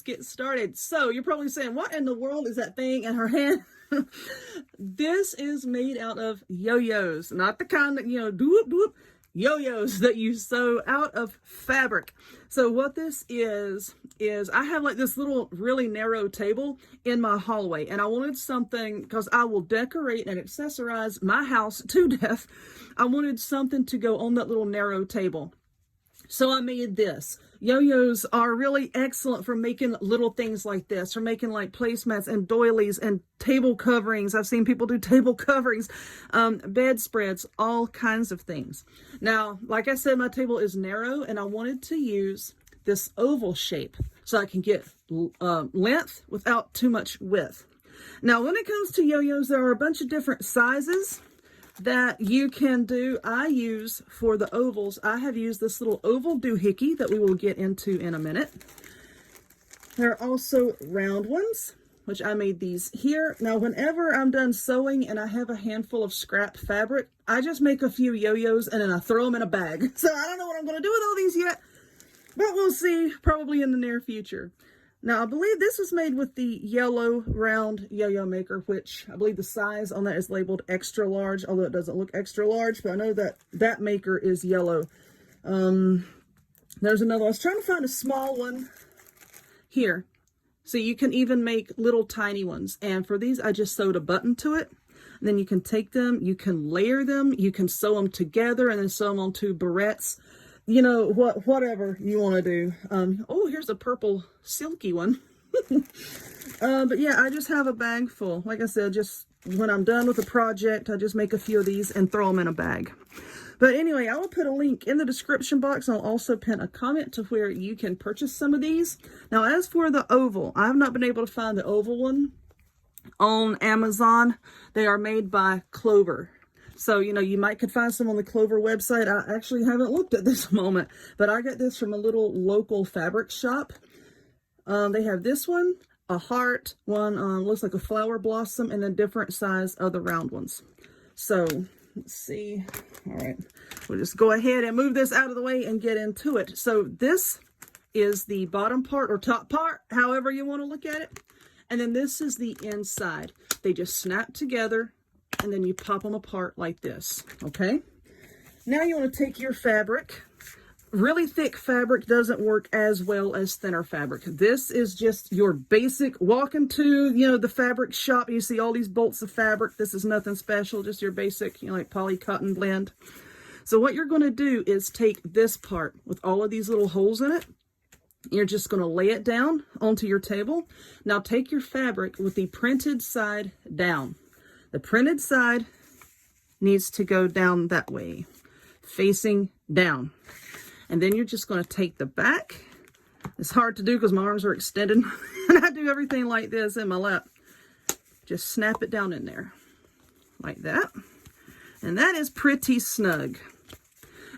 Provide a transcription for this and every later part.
get started. So you're probably saying, what in the world is that thing in her hand? This is made out of yo-yos, not the kind that, doop, doop, yo-yos that you sew out of fabric. So what this is I have like this little really narrow table in my hallway, and I wanted something, because I will decorate and accessorize my house to death. I wanted something to go on that little narrow table. So I made this. Yo-yos are really excellent for making little things like this, for making like placemats and doilies and table coverings. I've seen people do table coverings, bedspreads, all kinds of things. Now, like I said, my table is narrow, and I wanted to use this oval shape so I can get length without too much width. Now, when it comes to yo-yos, there are a bunch of different sizes that you can do. I use for the ovals, I have used this little oval doohickey that we will get into in a minute. There are also round ones, which I made these here. Now, whenever I'm done sewing and I have a handful of scrap fabric, I just make a few yo-yos and then I throw them in a bag. So I don't know what I'm going to do with all these yet, but we'll see probably in the near future. Now, I believe this was made with the yellow round yo-yo maker, which I believe the size on that is labeled extra large, although it doesn't look extra large, but I know that that maker is yellow. There's another one. I was trying to find a small one here. So you can even make little tiny ones. And for these, I just sewed a button to it. And then you can take them, you can layer them, you can sew them together and then sew them onto barrettes. You know, whatever you want to do. Oh, here's a purple silky one. But yeah, I just have a bag full. Like I said, just when I'm done with a project, I just make a few of these and throw them in a bag. But anyway, I will put a link in the description box. I'll also pin a comment to where you can purchase some of these. Now, as for the oval, I have not been able to find the oval one on Amazon. They are made by Clover. So, you could find some on the Clover website. I actually haven't looked at this moment, but I got this from a little local fabric shop. They have this one, a heart, one looks like a flower blossom, and a different size of the round ones. So, let's see. All right, we'll just go ahead and move this out of the way and get into it. So, this is the bottom part or top part, however you want to look at it. And then this is the inside. They just snap together, and then you pop them apart like this, okay? Now you want to take your fabric. Really thick fabric doesn't work as well as thinner fabric. This is just your basic, walk into, the fabric shop, you see all these bolts of fabric. This is nothing special, just your basic, like poly cotton blend. So what you're going to do is take this part with all of these little holes in it. You're just going to lay it down onto your table. Now take your fabric with the printed side down. The printed side needs to go down that way, facing down. And then you're just going to take the back. It's hard to do because my arms are extended and I do everything like this in my lap. Just snap it down in there like that. And that is pretty snug.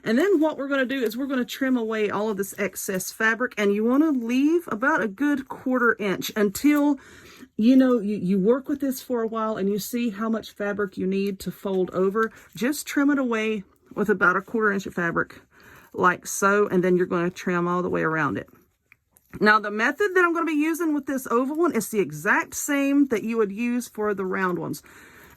And then what we're going to do is we're going to trim away all of this excess fabric, and you want to leave about a good 1/4 inch until you work with this for a while and you see how much fabric you need to fold over. Just trim it away with about a 1/4 inch of fabric like so, and then you're going to trim all the way around it. Now, the method that I'm going to be using with this oval one is the exact same that you would use for the round ones.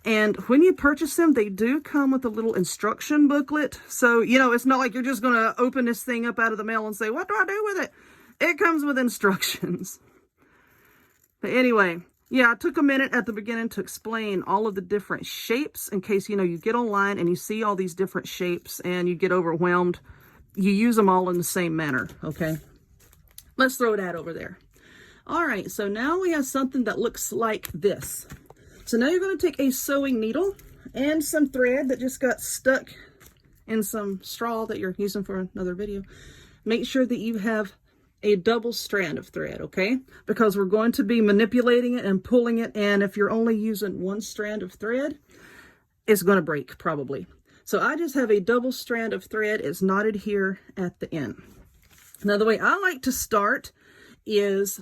And when you purchase them, they do come with a little instruction booklet. So, it's not like you're just going to open this thing up out of the mail and say, what do I do with it? It comes with instructions. But anyway, yeah, I took a minute at the beginning to explain all of the different shapes in case, you get online and you see all these different shapes and you get overwhelmed. You use them all in the same manner, okay? Let's throw that over there. All right, so now we have something that looks like this. So now you're going to take a sewing needle and some thread that just got stuck in some straw that you're using for another video. Make sure that you have a double strand of thread, okay? Because we're going to be manipulating it and pulling it, and if you're only using one strand of thread, it's going to break probably. So I just have a double strand of thread. It's knotted here at the end. Now the way I like to start is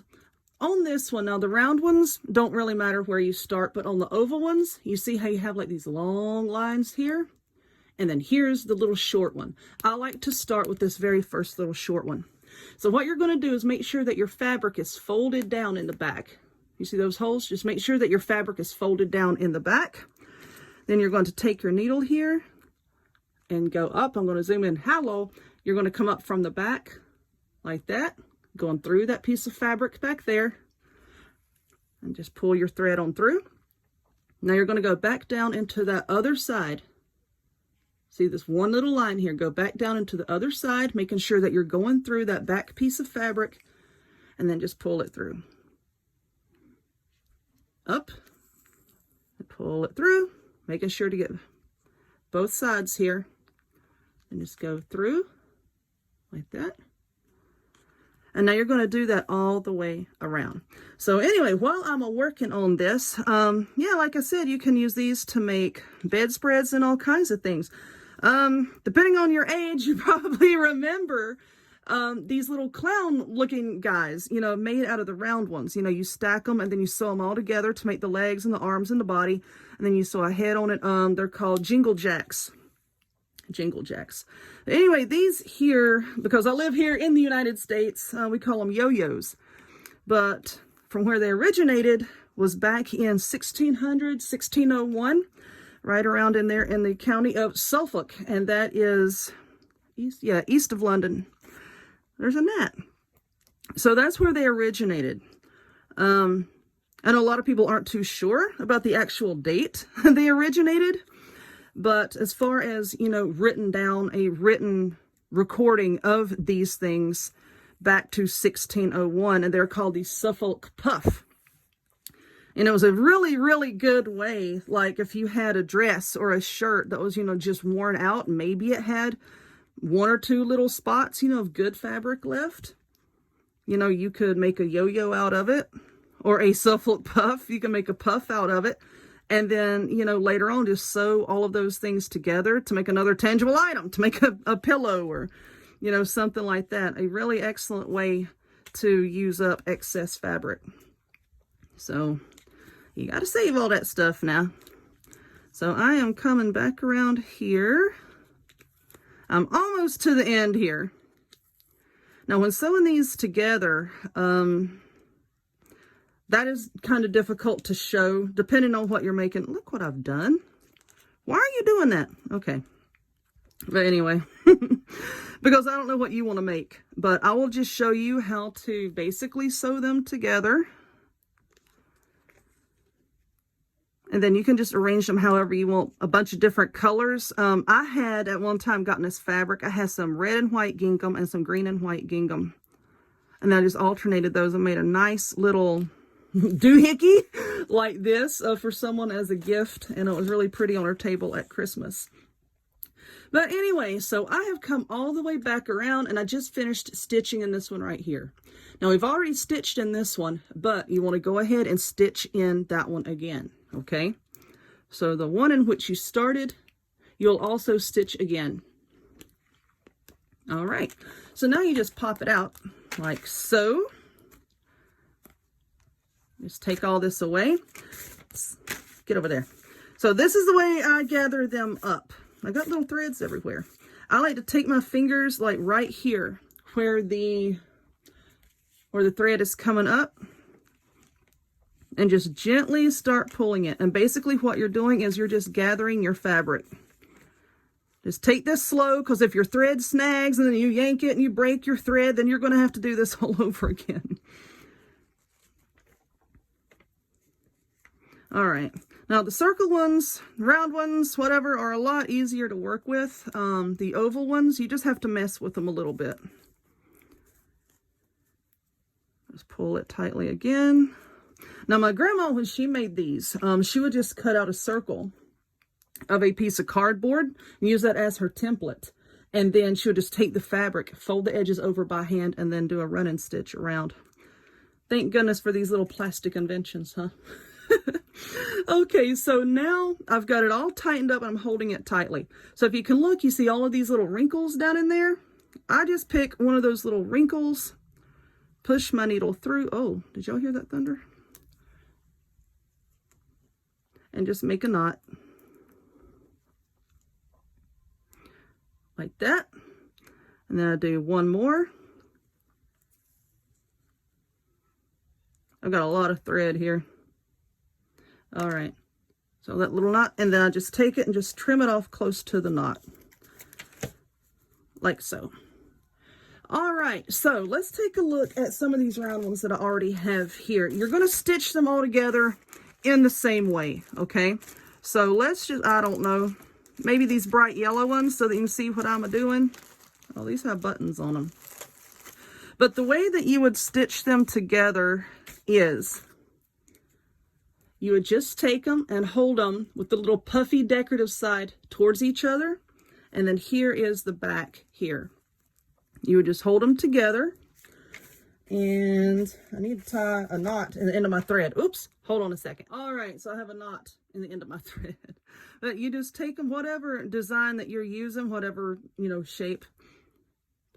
on this one. Now the round ones don't really matter where you start, but on the oval ones, you see how you have like these long lines here? And then here's the little short one. I like to start with this very first little short one. So what you're going to do is make sure that your fabric is folded down in the back. You see those holes? Just make sure that your fabric is folded down in the back. Then you're going to take your needle here and go up. I'm going to zoom in how low. You're going to come up from the back like that, going through that piece of fabric back there, and just pull your thread on through. Now you're going to go back down into that other side. See this one little line here? Go back down into the other side, making sure that you're going through that back piece of fabric, and then just pull it through. Up, and pull it through, making sure to get both sides here, and just go through like that. And now you're going to do that all the way around. So anyway, while I'm working on this, yeah, like I said, you can use these to make bedspreads and all kinds of things. Depending on your age, you probably remember these little clown looking guys, you know, made out of the round ones. You know, you stack them and then you sew them all together to make the legs and the arms and the body. And then you sew a head on it. They're called jingle jacks. Jingle jacks. Anyway, these here, because I live here in the United States, we call them yo-yos. But from where they originated was back in 1600, 1601, right around in there in the county of Suffolk. And that is east of London. There's a gnat. So that's where they originated. I know a lot of people aren't too sure about the actual date they originated. But as far as, you know, written down, a written recording of these things back to 1601, and they're called the Suffolk Puff. And it was a really, really good way, like if you had a dress or a shirt that was, you know, just worn out, maybe it had one or two little spots, you know, of good fabric left. You know, you could make a yo-yo out of it, or a Suffolk Puff. You can make a puff out of it. And then, you know, later on, just sew all of those things together to make another tangible item, to make a pillow or, you know, something like that. A really excellent way to use up excess fabric. So you got to save all that stuff now. So I am coming back around here. I'm almost to the end here. Now, when sewing these together, that is kind of difficult to show, depending on what you're making. Look what I've done. Why are you doing that? Okay. But anyway, because I don't know what you want to make, but I will just show you how to basically sew them together. And then you can just arrange them however you want, a bunch of different colors. I had at one time gotten this fabric. I had some red and white gingham and some green and white gingham. And I just alternated those and made a nice little doohickey like this for someone as a gift, and it was really pretty on her table at Christmas. But anyway, so I have come all the way back around, and I just finished stitching in this one right here. Now we've already stitched in this one, but you want to go ahead and stitch in that one again. Okay, so the one in which you started, you'll also stitch again. All right, so now you just pop it out like so. Just take all this away. Get over there. So this is the way I gather them up. I got little threads everywhere. I like to take my fingers like right here where the thread is coming up, and just gently start pulling it. And basically what you're doing is you're just gathering your fabric. Just take this slow, because if your thread snags and then you yank it and you break your thread, then you're going to have to do this all over again. All right, now the circle ones, round ones, whatever, are a lot easier to work with. The oval ones, you just have to mess with them a little bit. Just pull it tightly again. Now my grandma, when she made these, she would just cut out a circle of a piece of cardboard and use that as her template. And then she would just take the fabric, fold the edges over by hand, and then do a running stitch around. Thank goodness for these little plastic inventions, huh? Okay, so now I've got it all tightened up and I'm holding it tightly. So if you can look, you see all of these little wrinkles down in there. I just pick one of those little wrinkles, push my needle through. Oh, did y'all hear that thunder? And just make a knot. Like that. And then I do one more. I've got a lot of thread here. All right, so that little knot, and then I just take it and just trim it off close to the knot, like so. All right, so let's take a look at some of these round ones that I already have here. You're going to stitch them all together in the same way, okay? So let's just, I don't know, maybe these bright yellow ones so that you can see what I'm doing. Oh, these have buttons on them. But the way that you would stitch them together is you would just take them and hold them with the little puffy decorative side towards each other. And then here is the back here. You would just hold them together. And I need to tie a knot in the end of my thread. Oops, hold on a second. All right, so I have a knot in the end of my thread. But you just take them, whatever design that you're using, whatever, you know, shape.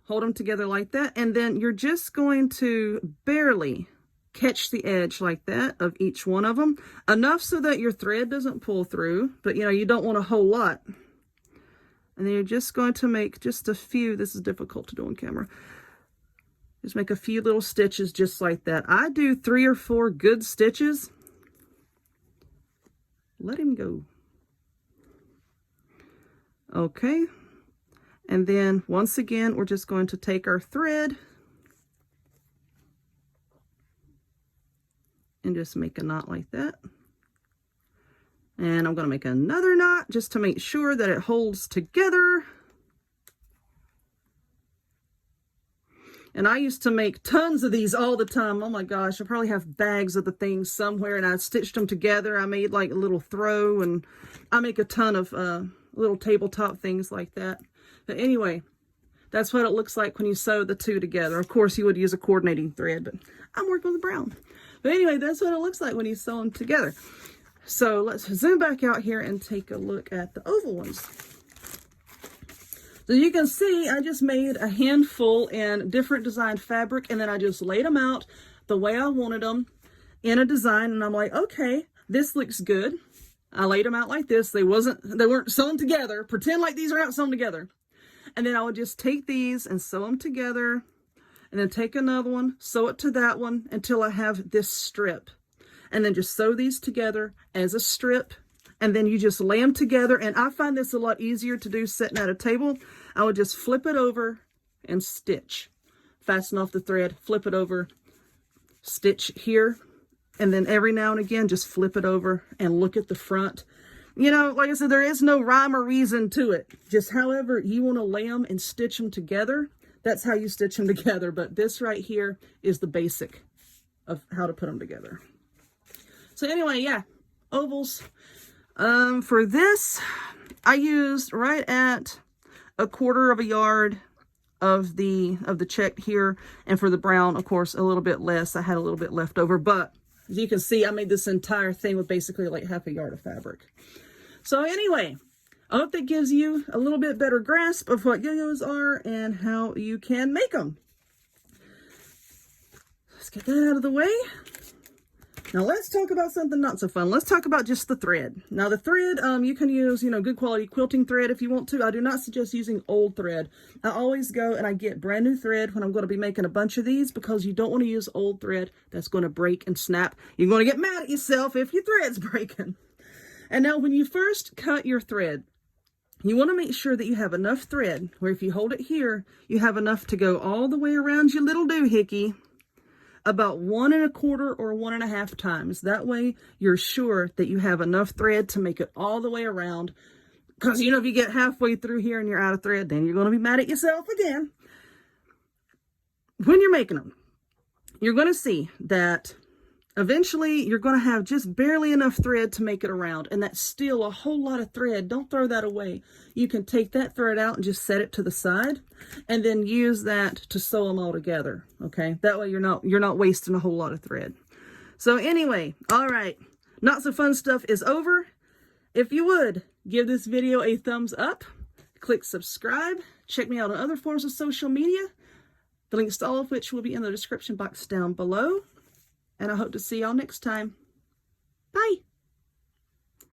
Hold them together like that. And then you're just going to barely catch the edge like that of each one of them. Enough so that your thread doesn't pull through. But, you know, you don't want a whole lot. And then you're just going to make just a few. This is difficult to do on camera. Just make a few little stitches just like that. I do 3 or 4 good stitches. Let him go. Okay. And then once again, we're just going to take our thread and just make a knot like that. And I'm going to make another knot just to make sure that it holds together. And I used to make tons of these all the time. Oh my gosh, I probably have bags of the things somewhere, and I stitched them together. I made like a little throw, and I make a ton of little tabletop things like that. But anyway, that's what it looks like when you sew the two together. Of course, you would use a coordinating thread, but I'm working with the brown. But anyway, that's what it looks like when you sew them together. So let's zoom back out here and take a look at the oval ones. So you can see I just made a handful in different design fabric, and then I just laid them out the way I wanted them in a design, and I'm like, okay, this looks good. I laid them out like this. They weren't sewn together. Pretend like these are not sewn together. And then I would just take these and sew them together, and then take another one, sew it to that one until I have this strip. And then just sew these together as a strip. And then you just lay them together. And I find this a lot easier to do sitting at a table. I would just flip it over and stitch. Fasten off the thread, flip it over, stitch here. And then every now and again, just flip it over and look at the front. You know, like I said, there is no rhyme or reason to it. Just however you want to lay them and stitch them together, that's how you stitch them together. But this right here is the basic of how to put them together. So anyway, yeah, ovals. For this, I used right at 1/4 yard of the check here, and for the brown, of course, a little bit less. I had a little bit left over, but as you can see, I made this entire thing with basically like 1/2 yard of fabric. So anyway, I hope that gives you a little bit better grasp of what yo-yos are and how you can make them. Let's get that out of the way. Now let's talk about something not so fun. Let's talk about just the thread. Now the thread, you can use, you know, good quality quilting thread if you want to. I do not suggest using old thread. I always go and I get brand new thread when I'm going to be making a bunch of these, because you don't want to use old thread. That's going to break and snap. You're going to get mad at yourself if your thread's breaking. And now when you first cut your thread, you want to make sure that you have enough thread where if you hold it here, you have enough to go all the way around your little doohickey about 1 1/4 or 1 1/2 times. That way you're sure that you have enough thread to make it all the way around. Because, you know, if you get halfway through here and you're out of thread, then you're going to be mad at yourself again. When you're making them, you're going to see that eventually you're going to have just barely enough thread to make it around. And that's still a whole lot of thread. Don't throw that away. You can take that thread out and just set it to the side, and then use that to sew them all together. Okay, that way you're not wasting a whole lot of thread. So anyway, all right, not so fun stuff is over. If you would give this video a thumbs up, click subscribe, check me out on other forms of social media, the links to all of which will be in the description box down below. And I hope to see y'all next time. Bye.